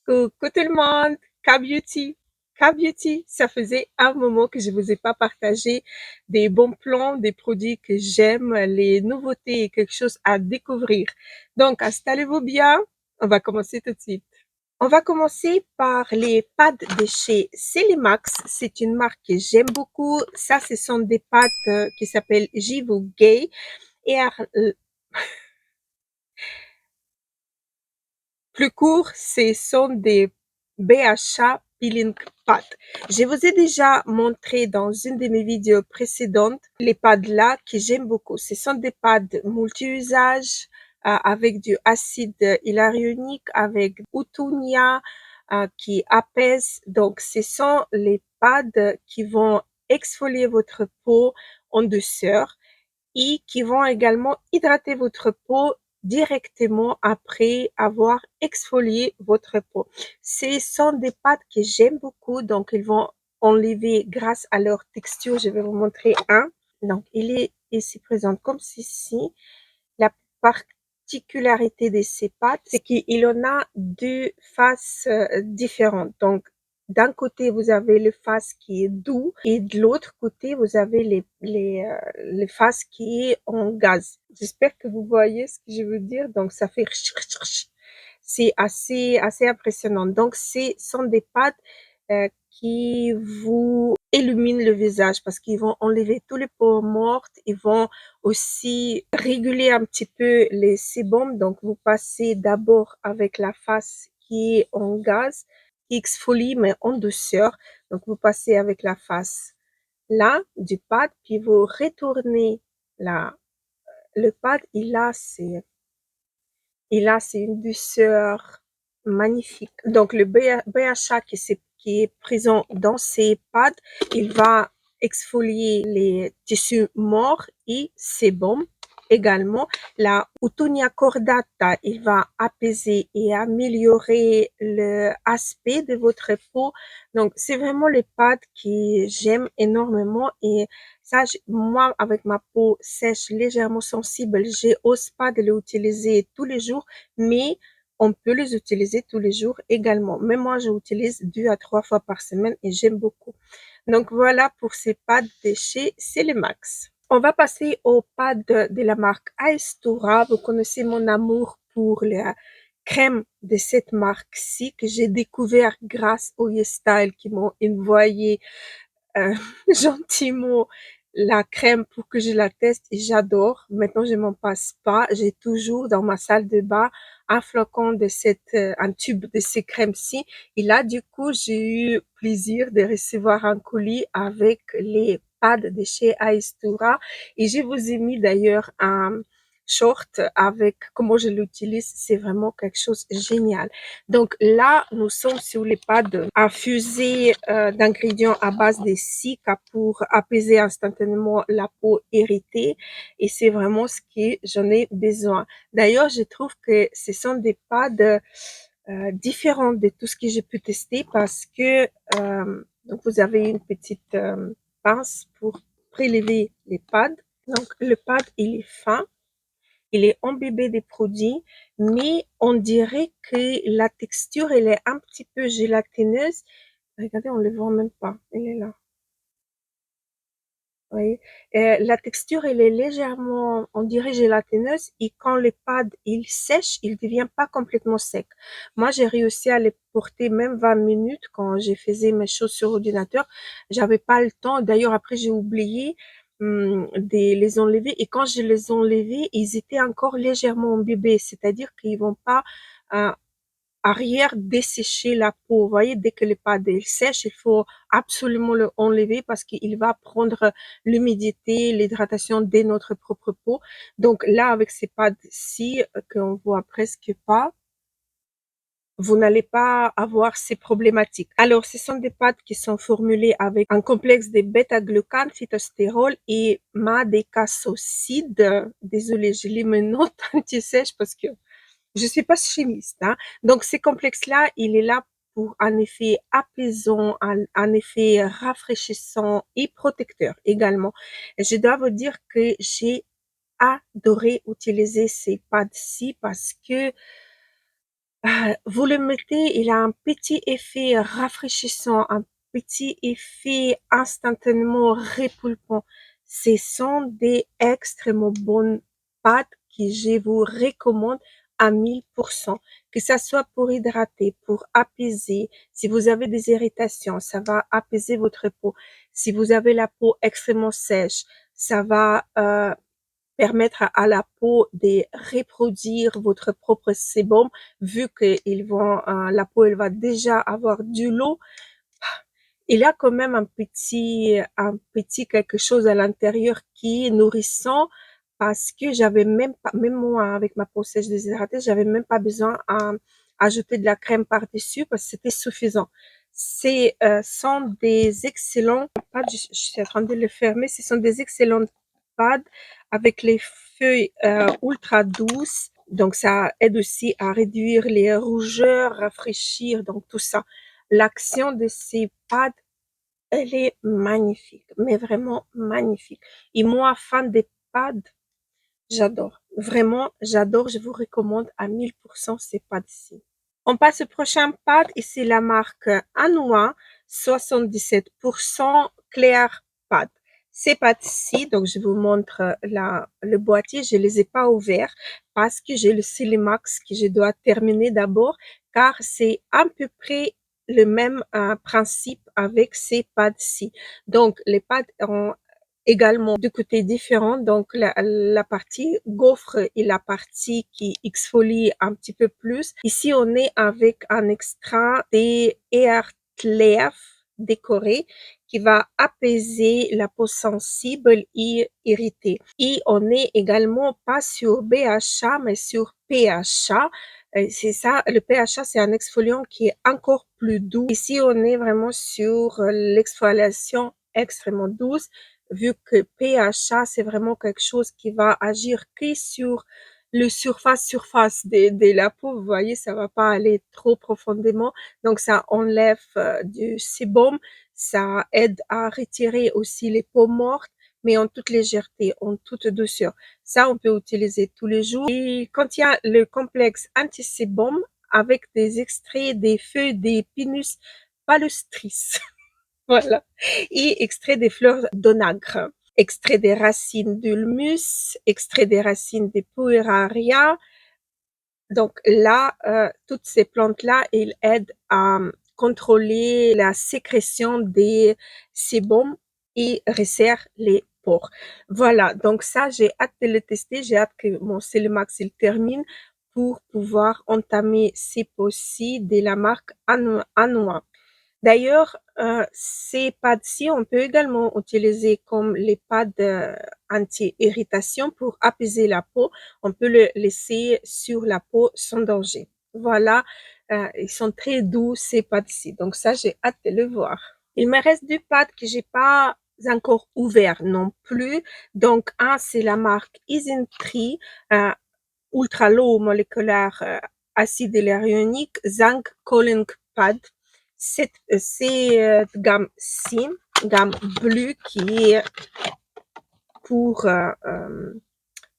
Coucou tout le monde, K-Beauty. K-Beauty, ça faisait un moment que je vous ai pas partagé des bons plans, des produits que j'aime, les nouveautés et quelque chose à découvrir. Donc, installez-vous bien. On va commencer tout de suite. On va commencer par les pads de chez Celimax. C'est une marque que j'aime beaucoup. Ça, ce sont des pads qui s'appellent Jivu Gay. Et plus court, ce sont des BHA Peeling Pads. Je vous ai déjà montré dans une de mes vidéos précédentes les pads là que j'aime beaucoup. Ce sont des pads multi-usage avec du acide hyaluronique, avec Utunia qui apaise. Donc, ce sont les pads qui vont exfolier votre peau en douceur et qui vont également hydrater votre peau directement après avoir exfolié votre peau. Ce sont des pâtes que j'aime beaucoup, donc ils vont enlever grâce à leur texture. Je vais vous montrer un. Donc, il est ici présent comme ceci. La particularité de ces pâtes, c'est qu'il en a deux faces différentes. Donc, d'un côté, vous avez le face qui est doux et de l'autre côté, vous avez les faces qui est en gaz. J'espère que vous voyez ce que je veux dire. Donc, ça fait c'est assez impressionnant. Donc, ce sont des pâtes qui vous illuminent le visage parce qu'ils vont enlever tous les pores morts. Ils vont aussi réguler un petit peu les sébums. Donc, vous passez d'abord avec la face qui est en gaz, qui exfolie, mais en douceur. Donc, vous passez avec la face là du pad, puis vous retournez là. Le pad, c'est une douceur magnifique. Donc, le BHA qui est présent dans ces pads, il va exfolier les tissus morts et sébum. Également, la Utonia cordata, il va apaiser et améliorer l'aspect de votre peau. Donc, c'est vraiment les pads que j'aime énormément et ça, moi, avec ma peau sèche, légèrement sensible, j'ose pas de l'utiliser tous les jours, mais on peut les utiliser tous les jours également. Mais moi, j'utilise 2 à 3 fois par semaine et j'aime beaucoup. Donc voilà pour ces pads de chez Celimax. On va passer aux pads de la marque Aestura. Vous connaissez mon amour pour la crème de cette marque-ci que j'ai découvert grâce au YesStyle qui m'ont envoyé euh, gentiment la crème pour que je la teste et j'adore. Maintenant, je m'en passe pas. J'ai toujours dans ma salle de bain un flacon de un tube de ces crèmes-ci. Et là, du coup, j'ai eu plaisir de recevoir un colis avec les pads de chez Aestura et je vous ai mis d'ailleurs un short avec comment je l'utilise. C'est vraiment quelque chose de génial. Donc là, nous sommes sur les pads infusés d'ingrédients à base de cica pour apaiser instantanément la peau irritée et c'est vraiment ce que j'en ai besoin. D'ailleurs, je trouve que ce sont des pads différents de tout ce que j'ai pu tester parce que donc vous avez une petite pince pour prélever les pads. Donc le pad, il est fin. Il est imbibé des produits, mais on dirait que la texture, elle est un petit peu gélatineuse. Regardez, on ne le voit même pas. Elle est là. Vous voyez? La texture, elle est légèrement, on dirait gélatineuse, et quand les pads, ils sèchent, ils ne deviennent pas complètement secs. Moi, j'ai réussi à les porter même 20 minutes quand j'ai faisais mes choses sur ordinateur. J'avais pas le temps. D'ailleurs, après, j'ai oublié de les enlever. Et quand je les enlevais, ils étaient encore légèrement imbibés. C'est-à-dire qu'ils vont pas euh, arrière dessécher la peau. Vous voyez, dès que le pad est sèche, il faut absolument le enlever parce qu'il va prendre l'humidité, l'hydratation de notre propre peau. Donc là, avec ces pads-ci, qu'on voit presque pas, vous n'allez pas avoir ces problématiques. Alors, ce sont des pâtes qui sont formulées avec un complexe de bêta-glucane, phytostérol et madécassoside. Désolée, je lis mes notes anti-sèches parce que je suis pas chimiste, hein. Donc, ce complexe-là, il est là pour un effet apaisant, un effet rafraîchissant et protecteur également. Et je dois vous dire que j'ai adoré utiliser ces pads-ci parce que Vous le mettez, il a un petit effet rafraîchissant, un petit effet instantanément répulpant. Ce sont des extrêmement bonnes pâtes que je vous recommande à 1000%. Que ça soit pour hydrater, pour apaiser. Si vous avez des irritations, ça va apaiser votre peau. Si vous avez la peau extrêmement sèche, ça va permettre à la peau de reproduire votre propre sébum, vu que la peau elle va déjà avoir du lot. Il y a quand même un petit quelque chose à l'intérieur qui est nourrissant parce que j'avais même pas, même moi avec ma peau sèche déshydratée, j'avais même pas besoin à ajouter de la crème par-dessus parce que c'était suffisant. C'est sont des excellents pads, je suis en train de le fermer, ce sont des excellentes pads avec les feuilles ultra douces. Donc ça aide aussi à réduire les rougeurs, rafraîchir, donc tout ça. L'action de ces pads, elle est magnifique, mais vraiment magnifique. Et moi, fan des pads, j'adore. Vraiment, j'adore. Je vous recommande à 1000% ces pads-ci. On passe au prochain pad et c'est la marque Anouan 77% Clear Pad. Ces pads-ci, donc je vous montre le boîtier, je les ai pas ouverts parce que j'ai le Silimax que je dois terminer d'abord car c'est à peu près le même principe avec ces pads-ci. Donc les pads ont également deux côtés différents. Donc, la partie gaufre et la partie qui exfolie un petit peu plus. Ici, on est avec un extrait des Airclear décoré qui va apaiser la peau sensible et irritée. Et on est également pas sur BHA, mais sur PHA. C'est ça, le PHA, c'est un exfoliant qui est encore plus doux. Ici, on est vraiment sur l'exfoliation extrêmement douce vu que PHA, c'est vraiment quelque chose qui va agir que sur le surface de la peau. Vous voyez, ça va pas aller trop profondément. Donc, ça enlève du sébum. Ça aide à retirer aussi les peaux mortes, mais en toute légèreté, en toute douceur. Ça, on peut utiliser tous les jours. Et quand il y a le complexe anti-sébum avec des extraits des feuilles des Pinus palustris. Voilà. Et extrait des fleurs d'onagre, extrait des racines d'ulmus, extrait des racines des pueraria. Donc là, toutes ces plantes-là, elles aident à contrôler la sécrétion des sébums et resserrent les pores. Voilà, donc ça, j'ai hâte de le tester. J'ai hâte que mon Cellmax il termine pour pouvoir entamer ces pots-ci de la marque Anoa. D'ailleurs, ces pads-ci, on peut également utiliser comme les pads anti-irritation pour apaiser la peau. On peut le laisser sur la peau sans danger. Voilà, ils sont très doux ces pads-ci. Donc ça, j'ai hâte de le voir. Il me reste deux pads que j'ai pas encore ouvert non plus. Donc un, c'est la marque Isintri, Ultra Low Molecular Acide Hyaluronique Zinc Cooling Pad. Cette gamme-ci, gamme bleue qui est pour, euh, euh,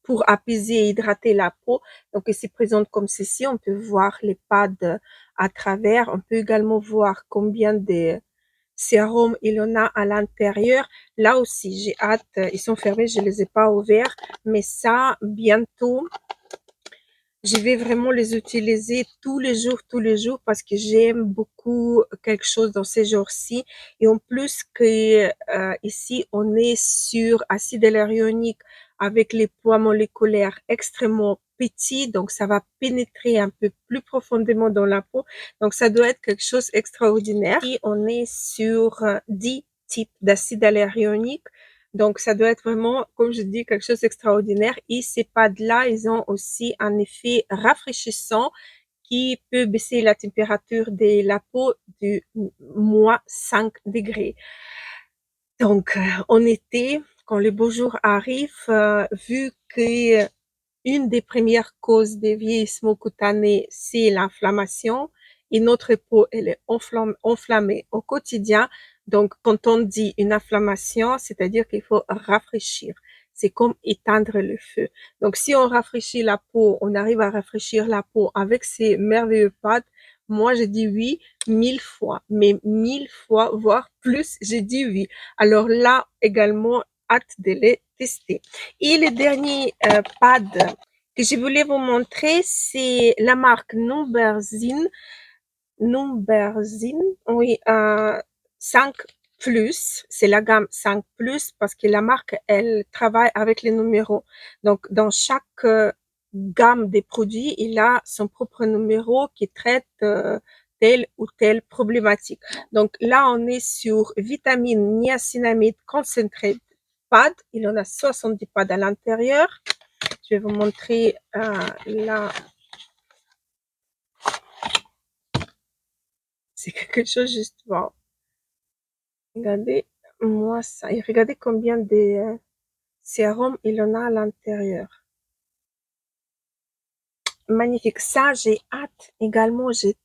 pour apaiser et hydrater la peau. Donc, elle se présente comme ceci. On peut voir les pads à travers. On peut également voir combien de sérum il y en a à l'intérieur. Là aussi, j'ai hâte. Ils sont fermés, je les ai pas ouverts. Mais ça, bientôt, je vais vraiment les utiliser tous les jours parce que j'aime beaucoup quelque chose dans ces jours-ci. Et en plus que ici, on est sur acide hyaluronique avec les poids moléculaires extrêmement petits, donc ça va pénétrer un peu plus profondément dans la peau. Donc ça doit être quelque chose d'extraordinaire. Et on est sur 10 types d'acide hyaluronique. Donc, ça doit être vraiment, comme je dis, quelque chose d'extraordinaire. Et ces pads-là, ils ont aussi un effet rafraîchissant qui peut baisser la température de la peau de -5 degrés. Donc, en été, quand le beau jour arrive, vu que une des premières causes de vieillissement cutané, c'est l'inflammation et notre peau, elle est enflammée au quotidien. Donc, quand on dit une inflammation, c'est-à-dire qu'il faut rafraîchir. c'est comme éteindre le feu. Donc, si on rafraîchit la peau, on arrive à rafraîchir la peau avec ces merveilleux pads, moi, je dis oui 1000 fois, mais 1000 fois, voire plus, j'ai dit oui. Alors là, également, hâte de les tester. Et le dernier pad que je voulais vous montrer, c'est la marque Numberzin. Numberzin, oui, 5 plus, c'est la gamme 5 plus parce que la marque, elle travaille avec les numéros. Donc, dans chaque gamme des produits, il a son propre numéro qui traite telle ou telle problématique. Donc là, on est sur vitamine niacinamide concentré pad. Il en a 70 pads à l'intérieur. Je vais vous montrer là. C'est quelque chose juste wow. Regardez-moi ça. Et regardez combien de sérum il en a à l'intérieur. Magnifique. Ça, j'ai hâte également. J'ai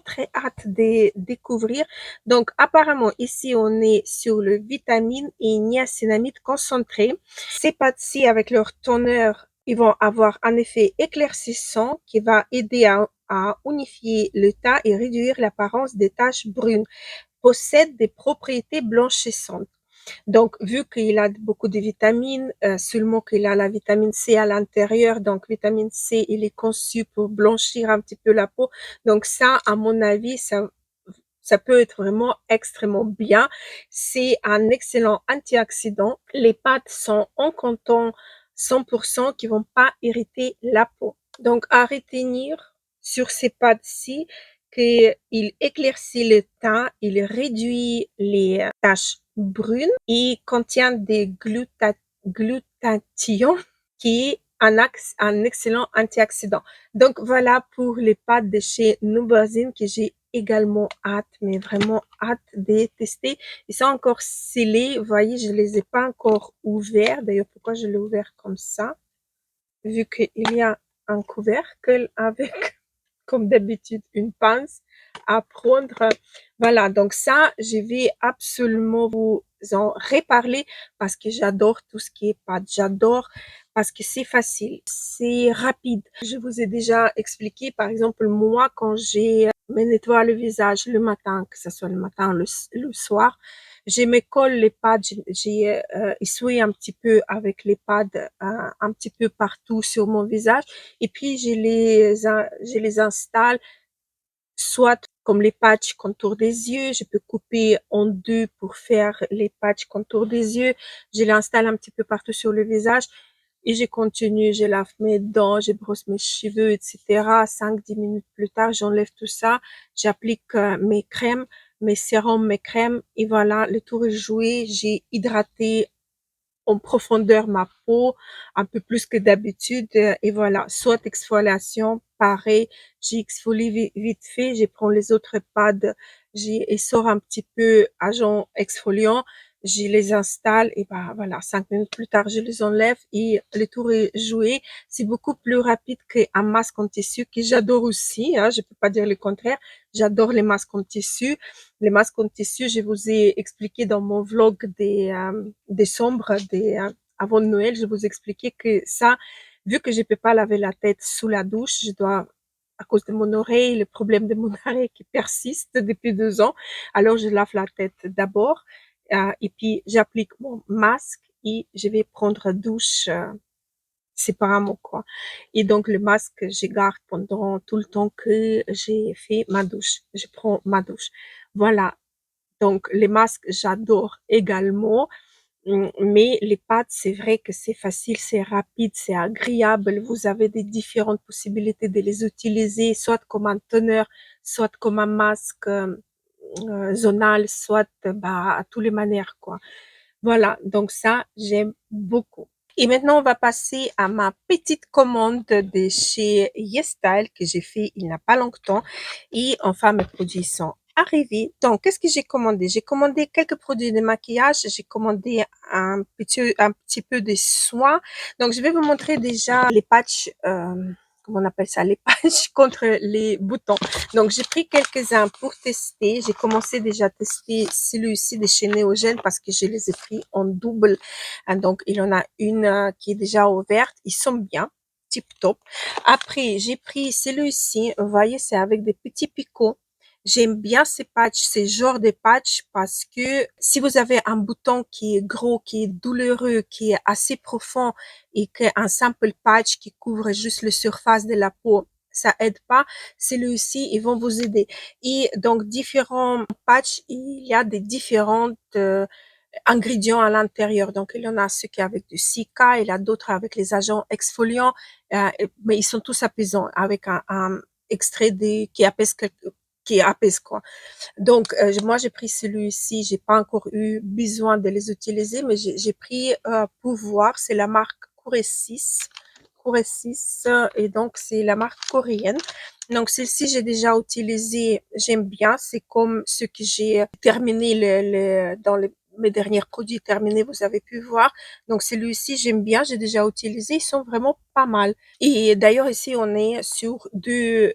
très hâte de découvrir. Donc, apparemment, ici, on est sur le vitamine et niacinamide concentré. Ces pâtes-ci, avec leur teneur, ils vont avoir un effet éclaircissant qui va aider à unifier le teint et réduire l'apparence des taches brunes. Possède des propriétés blanchissantes. Donc, vu qu'il a beaucoup de vitamines, seulement qu'il a la vitamine C à l'intérieur, donc vitamine C, il est conçu pour blanchir un petit peu la peau. Donc ça, à mon avis, ça peut être vraiment extrêmement bien. C'est un excellent antioxydant. Les pâtes sont en coton 100% qui vont pas irriter la peau. Donc, à retenir sur ces pâtes-ci, qu'il éclaircit le teint, il réduit les taches brunes, il contient des glutathions qui est un excellent antioxydant. Donc voilà pour les pâtes de chez Numberzin que j'ai également hâte, mais vraiment hâte de tester. Ils sont encore scellés, vous voyez, je les ai pas encore ouverts. D'ailleurs, pourquoi je l'ai ouvert comme ça? Vu qu'il y a un couvercle avec, comme d'habitude, une pince à prendre. Voilà, donc ça, je vais absolument vous en reparler parce que j'adore tout ce qui est pâte. J'adore parce que c'est facile, c'est rapide. Je vous ai déjà expliqué, par exemple, moi, quand j'ai me nettoie le visage le matin, que ce soit le matin ou le soir, je me colle les pads, j'ai essuyé un petit peu avec les pads un petit peu partout sur mon visage et puis je les installe soit comme les patchs contour des yeux, je peux couper en deux pour faire les patchs contour des yeux, je l'installe un petit peu partout sur le visage et je continue, je lave mes dents, je brosse mes cheveux, etc. 5-10 minutes plus tard, j'enlève tout ça, j'applique mes crèmes, mes sérums, mes crèmes et voilà, le tour est joué, j'ai hydraté en profondeur ma peau, un peu plus que d'habitude. Et voilà, soit exfoliation, pareil, j'exfolie vite fait, je prends les autres pads, j'y sors un petit peu agent exfoliant, je les installe et bah voilà, 5 minutes plus tard, je les enlève et le tour est joué. C'est beaucoup plus rapide qu'un masque en tissu que j'adore aussi, hein, je peux pas dire le contraire. J'adore les masques en tissu. Les masques en tissu, je vous ai expliqué dans mon vlog des sombres, avant Noël, je vous ai expliqué que ça, vu que je peux pas laver la tête sous la douche, je dois, à cause de mon oreille, le problème de mon oreille qui persiste depuis 2 ans, alors je lave la tête d'abord, et puis j'applique mon masque et je vais prendre douche séparément, quoi. Et donc, le masque, je garde pendant tout le temps que j'ai fait ma douche. Je prends ma douche. Voilà. Donc, les masques, j'adore également. Mais les pâtes, c'est vrai que c'est facile, c'est rapide, c'est agréable. Vous avez des différentes possibilités de les utiliser, soit comme un teneur, soit comme un masque zonal, soit bah, à toutes les manières, quoi. Voilà, donc ça, j'aime beaucoup. Et maintenant, on va passer à ma petite commande de chez YesStyle que j'ai fait il n'y a pas longtemps. Et enfin, mes produits sont arrivés. Donc, qu'est-ce que j'ai commandé? J'ai commandé quelques produits de maquillage. J'ai commandé un petit peu de soins. Donc, je vais vous montrer déjà les patchs comment on appelle ça, les patchs contre les boutons. Donc, j'ai pris quelques-uns pour tester. J'ai commencé déjà à tester celui-ci des chez Néogène parce que je les ai pris en double. Donc, il y en a une qui est déjà ouverte. Ils sont bien, tip top. Après, j'ai pris celui-ci. Vous voyez, c'est avec des petits picots. J'aime bien ces patchs, ces genres de patchs parce que si vous avez un bouton qui est gros, qui est douloureux, qui est assez profond et qu'un simple patch qui couvre juste la surface de la peau, ça aide pas, celui-ci, ils vont vous aider. Et donc, différents patchs, il y a des différentes ingrédients à l'intérieur. Donc, il y en a ceux qui avec du cica, il y a d'autres avec les agents exfoliants, mais ils sont tous apaisants avec un extrait qui apaise quoi. Donc, moi, j'ai pris celui-ci. J'ai pas encore eu besoin de les utiliser, mais j'ai pris pour voir. C'est la marque Curessis. Curessis, et donc c'est la marque coréenne. Donc, celle-ci, j'ai déjà utilisé. J'aime bien. C'est comme ce que j'ai terminé dans mes derniers produits terminés, vous avez pu voir. Donc, celui-ci, j'aime bien. J'ai déjà utilisé. Ils sont vraiment pas mal. Et d'ailleurs, ici, on est sur deux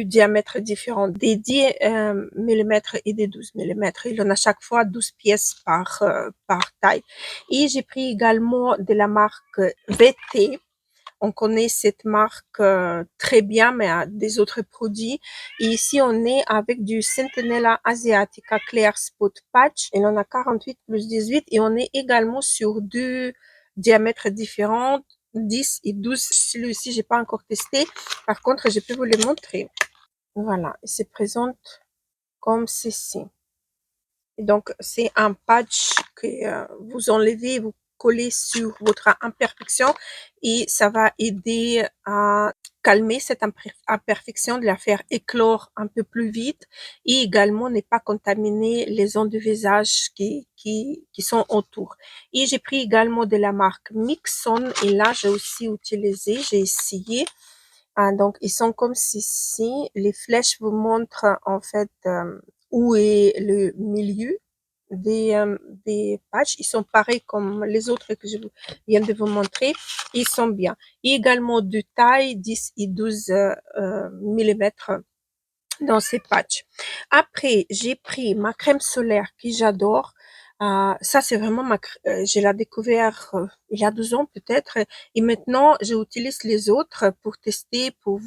diamètres différents, des 10 millimètres et des 12 millimètres. Il y en a chaque fois 12 pièces par taille. Et j'ai pris également de la marque VT. On connaît cette marque très bien, mais à des autres produits. Et ici, on est avec du Centinela Asiatica Clear Spot Patch. Il en a 48 plus 18. Et on est également sur deux diamètres différents, 10 et 12. Celui-ci, j'ai pas encore testé. Par contre, je peux vous le montrer. Voilà, il se présente comme ceci. Et donc, c'est un patch que vous enlevez, vous collez sur votre imperfection et ça va aider à calmer cette imperfection, de la faire éclore un peu plus vite et également ne pas contaminer les zones du visage qui sont autour. Et j'ai pris également de la marque Mixon et là, j'ai aussi utilisé, j'ai essayé. Donc, ils sont comme ceci. Les flèches vous montrent en fait où est le milieu des patchs. Ils sont pareils comme les autres que je viens de vous montrer. Ils sont bien. Et également de taille 10 et 12 millimètres dans ces patchs. Après, j'ai pris ma crème solaire que j'adore. Ça, c'est vraiment je l'ai découvert il y a 2 ans peut-être. Et maintenant, j'utilise les autres pour tester, pour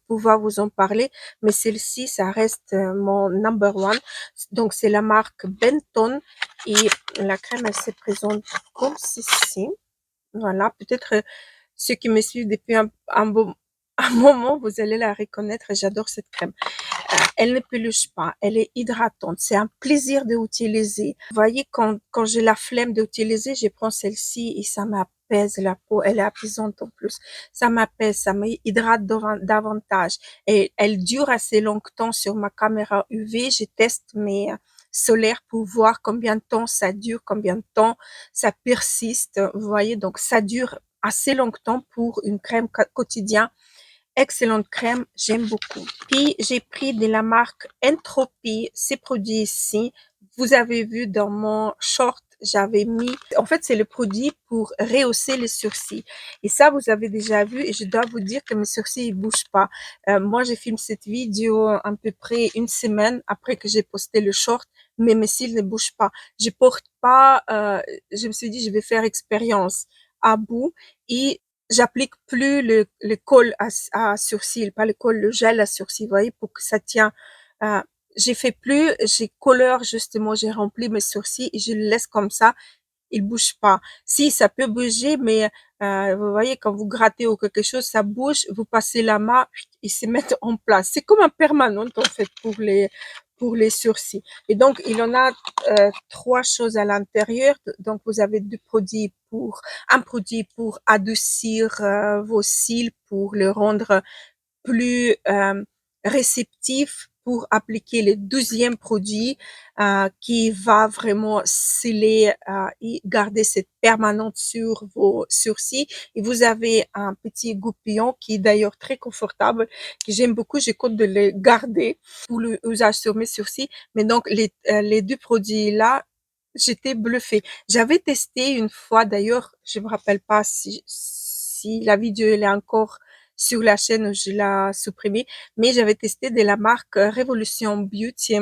pouvoir vous en parler. Mais celle-ci, ça reste mon number one. Donc, c'est la marque Benton. Et la crème, elle se présente comme ceci. Voilà, peut-être ceux qui me suivent depuis un moment, vous allez la reconnaître. J'adore cette crème. Elle ne peluche pas, elle est hydratante. C'est un plaisir d'utiliser. Vous voyez, quand j'ai la flemme d'utiliser, je prends celle-ci et ça m'apaise la peau. Elle est apaisante en plus. Ça m'apaise, ça m'hydrate davantage. Et elle dure assez longtemps sur ma caméra UV. Je teste mes solaires pour voir combien de temps ça dure, combien de temps ça persiste. Vous voyez, donc ça dure assez longtemps pour une crème quotidienne. Excellente crème, j'aime beaucoup. Puis j'ai pris de la marque Entropy, ces produits ici. Vous avez vu dans mon short, j'avais mis, en fait, c'est le produit pour rehausser les sourcils. Et ça, vous avez déjà vu et je dois vous dire que mes sourcils, ils bougent pas. Moi, j'ai filmé cette vidéo à peu près une semaine après que j'ai posté le short, mais mes cils ne bougent pas. Je porte pas, je me suis dit, je vais faire expérience à bout et j'applique plus le col à sourcil, pas le col, le gel à sourcil, vous voyez, pour que ça tient. Euh, j'ai fait plus, j'ai colore justement, j'ai rempli mes sourcils et je le laisse comme ça, il bouge pas. Si, ça peut bouger, mais vous voyez, quand vous grattez ou quelque chose, ça bouge, vous passez la main, ils se mettent en place. C'est comme un permanent en fait pour les sourcils. Et donc, il y en a 3 choses à l'intérieur. Donc, vous avez un produit pour adoucir vos cils, pour le rendre plus réceptif, pour appliquer le 12e produit qui va vraiment sceller et garder cette permanente sur vos sourcils. Et vous avez un petit goupillon qui est d'ailleurs très confortable, que j'aime beaucoup. Je compte de le garder pour l'usage sur mes sourcils. Mais donc, les 2 produits-là, j'étais bluffée. J'avais testé une fois, d'ailleurs, je me rappelle pas si la vidéo elle est encore sur la chaîne où je l'ai supprimé, mais j'avais testé de la marque Revolution Beauty.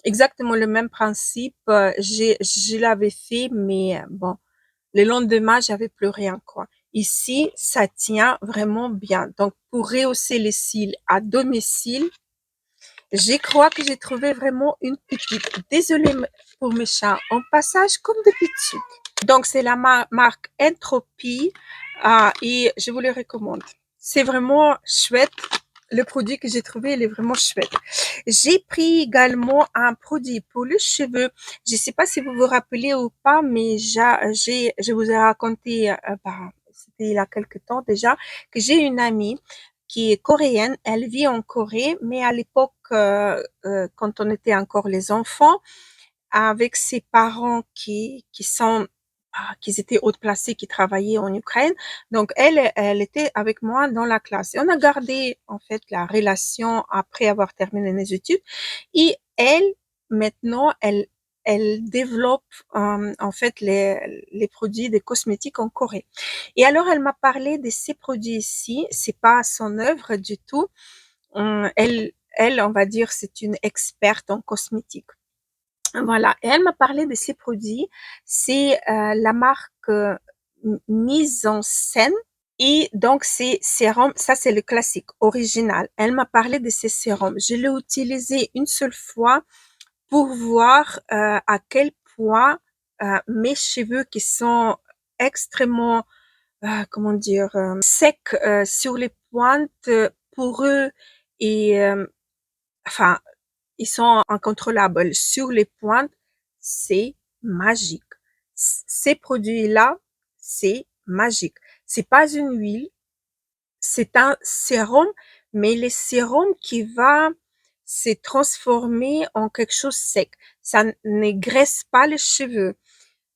Exactement le même principe. Je l'avais fait, mais bon, le lendemain, j'avais plus rien, quoi. Ici, ça tient vraiment bien. Donc, pour rehausser les cils à domicile, je crois que j'ai trouvé vraiment une pépite. Désolée pour mes chats. En passage comme de petites. Donc, c'est la marque Entropy et je vous le recommande. C'est vraiment chouette. Le produit que j'ai trouvé, il est vraiment chouette. J'ai pris également un produit pour les cheveux. Je ne sais pas si vous vous rappelez ou pas, mais je vous ai raconté, c'était il y a quelque temps déjà, que j'ai une amie qui est coréenne. Elle vit en Corée, mais à l'époque, quand on était encore les enfants, avec ses parents qui étaient haut placés, qui travaillaient en Ukraine. Donc, elle était avec moi dans la classe. Et on a gardé, en fait, la relation après avoir terminé les études. Et elle, maintenant, elle développe, en fait, les produits des cosmétiques en Corée. Et alors, elle m'a parlé de ces produits ici. C'est pas son œuvre du tout. Elle, on va dire, c'est une experte en cosmétique. Voilà, et elle m'a parlé de ces produits. C'est la marque Mise en Scène. Et donc, ces sérums, ça c'est le classique, original. Elle m'a parlé de ces sérums. Je l'ai utilisé une seule fois pour voir à quel point mes cheveux qui sont extrêmement, comment dire, secs sur les pointes, pour eux, et enfin, ils sont incontrôlables sur les pointes, c'est magique. Ces produits-là, c'est magique. C'est pas une huile, c'est un sérum, mais le sérum qui va se transformer en quelque chose sec. Ça ne graisse pas les cheveux.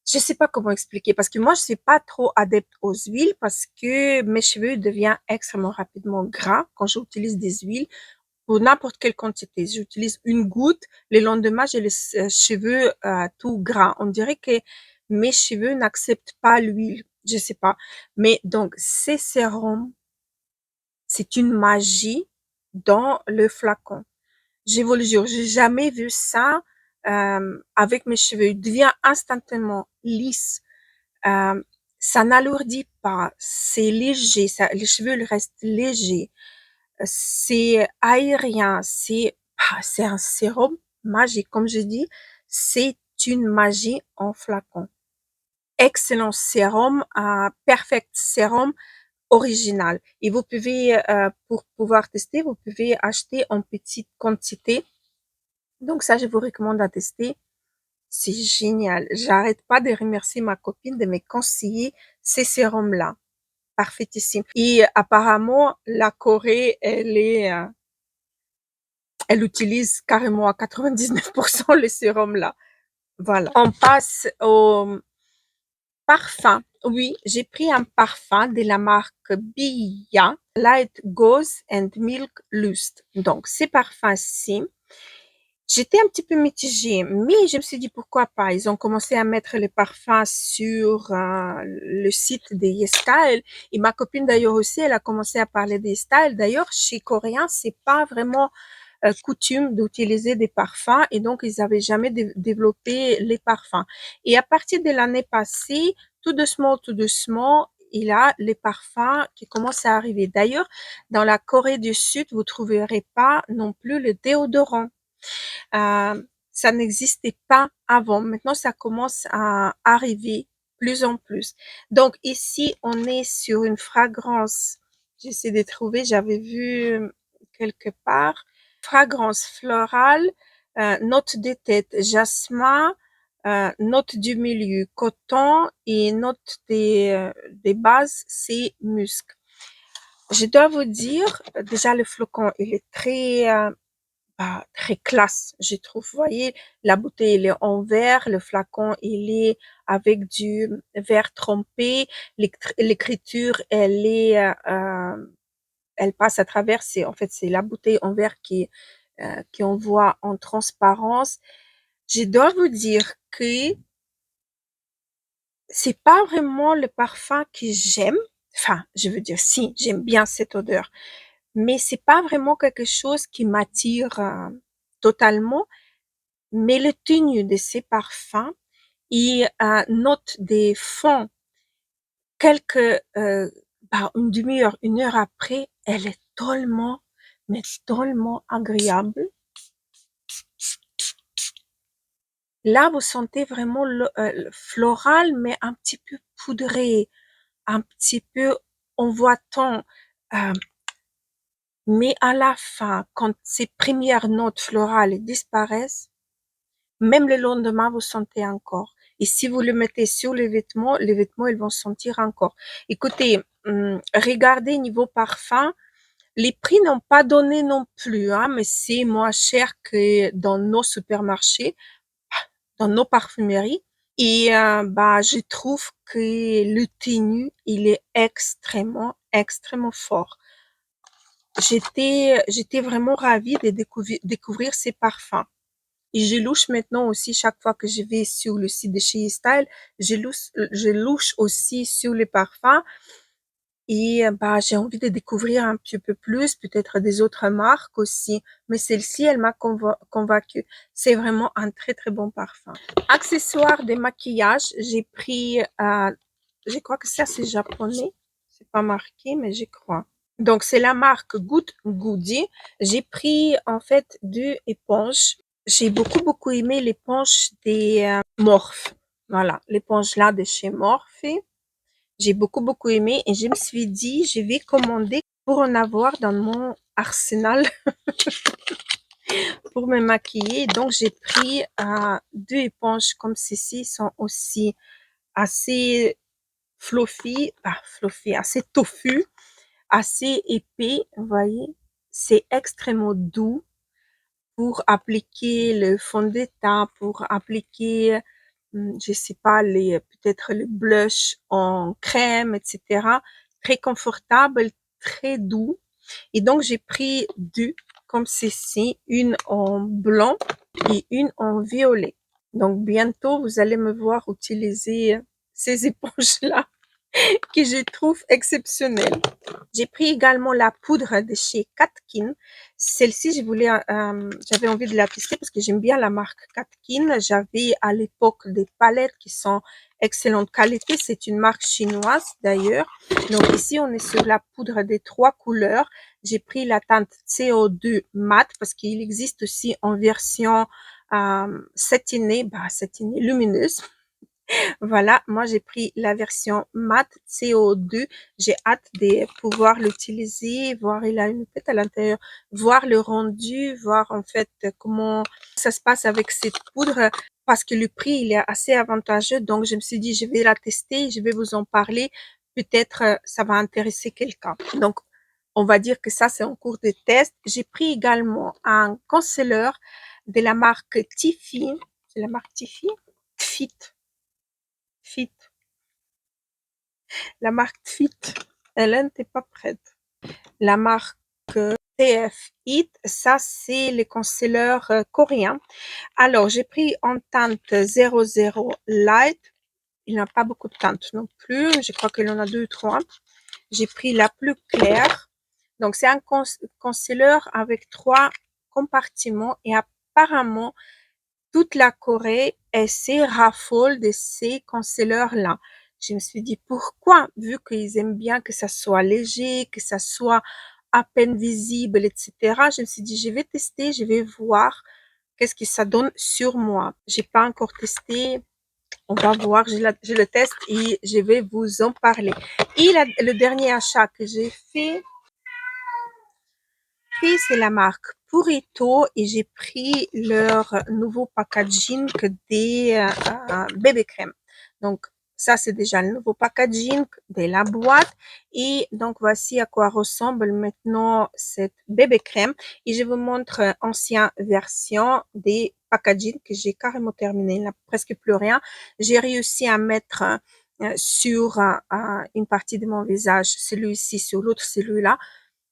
Je sais pas comment expliquer parce que moi je suis pas trop adepte aux huiles parce que mes cheveux deviennent extrêmement rapidement gras quand j'utilise des huiles pour n'importe quelle quantité. J'utilise une goutte, le lendemain, j'ai les cheveux tout gras. On dirait que mes cheveux n'acceptent pas l'huile. Je sais pas. Mais donc, ces sérums, c'est une magie dans le flacon. Je vous le jure, j'ai jamais vu ça avec mes cheveux. Il devient instantanément lisse. Euh, ça n'alourdit pas. C'est léger. Ça, les cheveux ils restent légers. C'est aérien, c'est un sérum magique. Comme je dis, c'est une magie en flacon. Excellent sérum, un perfect sérum original. Et vous pouvez, pour pouvoir tester, vous pouvez acheter en petite quantité. Donc ça, je vous recommande à tester. C'est génial. J'arrête pas de remercier ma copine de me conseiller ces sérums-là. Parfaitissime. Et apparemment, la Corée, elle utilise carrément à 99% le sérum là. Voilà. On passe au parfum. Oui, j'ai pris un parfum de la marque Bia, Light Gauze and Milk Lust. Donc, ces parfums-ci, j'étais un petit peu mitigée, mais je me suis dit pourquoi pas. Ils ont commencé à mettre les parfums sur le site des YesStyle. Et ma copine d'ailleurs aussi, elle a commencé à parler des styles. D'ailleurs, chez Coréens, c'est pas vraiment coutume d'utiliser des parfums et donc ils n'avaient jamais développé les parfums. Et à partir de l'année passée, tout doucement, il y a les parfums qui commencent à arriver. D'ailleurs, dans la Corée du Sud, vous trouverez pas non plus le déodorant. Ça n'existait pas avant. Maintenant, ça commence à arriver plus en plus. Donc ici, on est sur une fragrance. J'essaie de trouver, j'avais vu quelque part. Fragrance florale, note de tête, jasmin, note du milieu, coton et note des bases, c'est musc. Je dois vous dire, déjà le flocon, il est très classe, je trouve. Vous voyez, la bouteille, elle est en verre, le flacon, il est avec du verre trempé, l'écriture, elle passe à travers, en fait, c'est la bouteille en verre qui envoie en transparence. Je dois vous dire que c'est pas vraiment le parfum que j'aime. Enfin, je veux dire, si, j'aime bien cette odeur, mais c'est pas vraiment quelque chose qui m'attire totalement. Mais le tenue de ces parfums et note des fonds quelques, une demi-heure, une heure après, elle est tellement, mais tellement agréable. Là, vous sentez vraiment le floral, mais un petit peu poudré, un petit peu envoûtant. Euh, mais à la fin, quand ces premières notes florales disparaissent, même le lendemain, vous sentez encore. Et si vous le mettez sur les vêtements, ils vont sentir encore. Écoutez, regardez niveau parfum. Les prix n'ont pas donné non plus, hein, mais c'est moins cher que dans nos supermarchés, dans nos parfumeries. Et je trouve que le tenue, il est extrêmement, extrêmement fort. J'étais vraiment ravie de découvrir ces parfums. Et je louche maintenant aussi chaque fois que je vais sur le site de chez Style, je louche aussi sur les parfums et j'ai envie de découvrir un petit peu plus, peut-être des autres marques aussi. Mais celle-ci, elle m'a convaincue. C'est vraiment un très très bon parfum. Accessoires de maquillage, j'ai pris, je crois que ça c'est japonais. C'est pas marqué, mais je crois. Donc c'est la marque Good Goody. J'ai pris en fait deux éponges. J'ai beaucoup aimé l'éponge des Morphe. Voilà, l'éponge là de chez Morphe. J'ai beaucoup aimé et je me suis dit, je vais commander pour en avoir dans mon arsenal pour me maquiller. Donc j'ai pris deux éponges comme ceci, sont aussi assez fluffy, assez touffu, assez épais, vous voyez. C'est extrêmement doux pour appliquer le fond de teint, pour appliquer, je sais pas, peut-être le blush en crème, etc. Très confortable, très doux. Et donc, j'ai pris deux comme ceci, une en blanc et une en violet. Donc, bientôt, vous allez me voir utiliser ces éponges-là que je trouve exceptionnelles. J'ai pris également la poudre de chez Katkin. Celle-ci, j'avais envie de la tester parce que j'aime bien la marque Katkin. J'avais à l'époque des palettes qui sont excellente qualité. C'est une marque chinoise d'ailleurs. Donc ici, on est sur la poudre des trois couleurs. J'ai pris la teinte CO2 mat parce qu'il existe aussi en version satinée, satinée lumineuse. Voilà, moi j'ai pris la version mat CO2. J'ai hâte de pouvoir l'utiliser, voir il a une tête à l'intérieur, voir le rendu, voir en fait comment ça se passe avec cette poudre parce que le prix il est assez avantageux. Donc je me suis dit je vais la tester, je vais vous en parler. Peut-être ça va intéresser quelqu'un. Donc on va dire que ça c'est en cours de test. J'ai pris également un concealer de la marque Tiffy. C'est la marque Tiffy? Fit. Fit. La marque Fit, elle n'était pas prête. La marque TF It, ça c'est les concealers coréens. Alors j'ai pris en teinte 00 Light. Il n'a pas beaucoup de teintes non plus. Je crois qu'il en a deux ou trois. J'ai pris la plus claire. Donc c'est un concealer avec trois compartiments et apparemment toute la Corée essaie raffole de ces concealers-là. Je me suis dit pourquoi, vu qu'ils aiment bien que ça soit léger, que ça soit à peine visible, etc. Je me suis dit je vais tester, je vais voir qu'est-ce que ça donne sur moi. J'ai pas encore testé. On va voir, je le teste et je vais vous en parler. Et le dernier achat que j'ai fait, c'est la marque Purito et j'ai pris leur nouveau packaging des bébé crème. Donc, ça, c'est déjà le nouveau packaging de la boîte. Et donc, voici à quoi ressemble maintenant cette bébé crème. Et je vous montre ancienne version des packaging que j'ai carrément terminé. Il n'y a presque plus rien. J'ai réussi à mettre sur une partie de mon visage, celui-ci, sur l'autre, celui-là.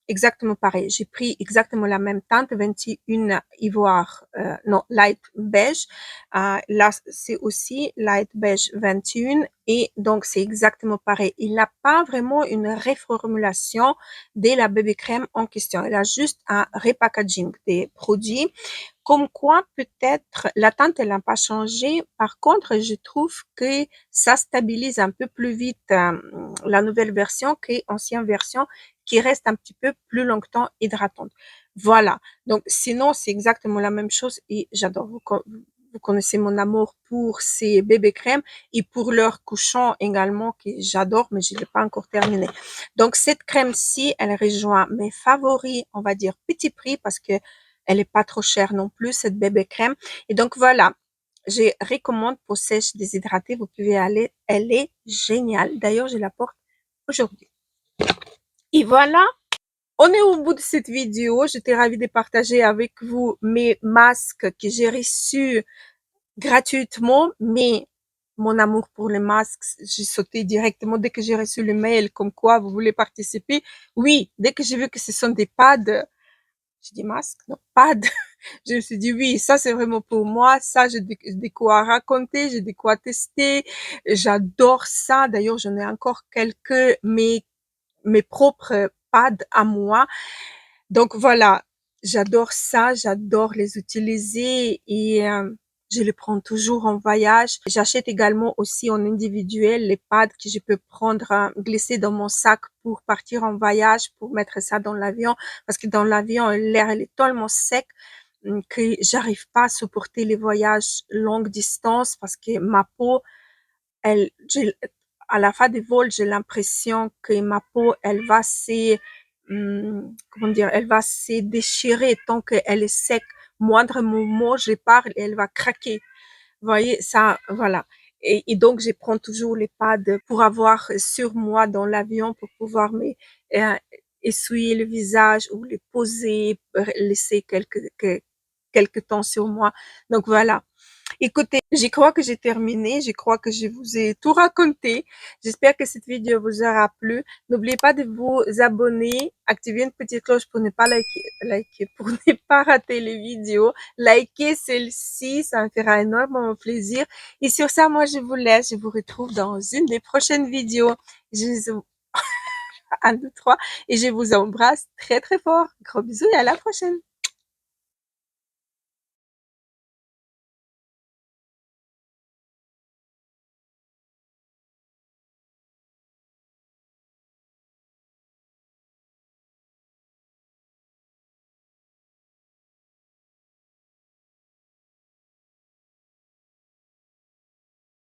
exactement pareil. J'ai pris exactement la même teinte, 21 ivoire, non, light beige. Là, c'est aussi light beige 21 et donc c'est exactement pareil. Il n'a pas vraiment une reformulation de la bébé crème en question. Il a juste un repackaging des produits. Comme quoi, peut-être, la teinte, elle n'a pas changé. Par contre, je trouve que ça stabilise un peu plus vite la nouvelle version que l'ancienne version qui reste un petit peu plus longtemps hydratante. Voilà. Donc, sinon, c'est exactement la même chose et j'adore. Vous connaissez mon amour pour ces bébés crèmes et pour leur couchon également que j'adore, mais je ne l'ai pas encore terminé. Donc, cette crème-ci, elle rejoint mes favoris, on va dire petit prix parce que elle est pas trop chère non plus, cette bébé crème. Et donc, voilà. Je recommande pour sèche déshydratée. Vous pouvez aller. Elle est géniale. D'ailleurs, je la porte aujourd'hui. Et voilà, on est au bout de cette vidéo. J'étais ravie de partager avec vous mes masques que j'ai reçus gratuitement, mais mon amour pour les masques, j'ai sauté directement dès que j'ai reçu le mail comme quoi vous voulez participer. Oui, dès que j'ai vu que ce sont des pads, j'ai dit masque, non, pads. Je me suis dit oui, ça c'est vraiment pour moi. Ça, j'ai des quoi à raconter, j'ai des quoi à tester. J'adore ça. D'ailleurs, j'en ai encore quelques, mes propres pads à moi. Donc voilà, j'adore ça, j'adore les utiliser et je les prends toujours en voyage. J'achète également aussi en individuel les pads que je peux prendre, glisser dans mon sac pour partir en voyage, pour mettre ça dans l'avion. Parce que dans l'avion, l'air il est tellement sec que j'arrive pas à supporter les voyages longue distance parce que ma peau, elle, à la fin des vols, j'ai l'impression que ma peau, elle va comment dire, elle va se déchirer tant qu'elle est sec. Moindre moment, je parle et elle va craquer. Vous voyez, ça, voilà. Et donc, je prends toujours les pads pour avoir sur moi dans l'avion pour pouvoir euh, essuyer le visage ou les poser, laisser quelques temps sur moi. Donc voilà. Écoutez, je crois que j'ai terminé. Je crois que je vous ai tout raconté. J'espère que cette vidéo vous aura plu. N'oubliez pas de vous abonner, activer une petite cloche pour ne pas pour ne pas rater les vidéos. Likez celle-ci, ça me fera énormément plaisir. Et sur ça, moi, je vous laisse. Je vous retrouve dans une des prochaines vidéos. Je vous, un, deux, trois. Et je vous embrasse très, très fort. Gros bisous et à la prochaine.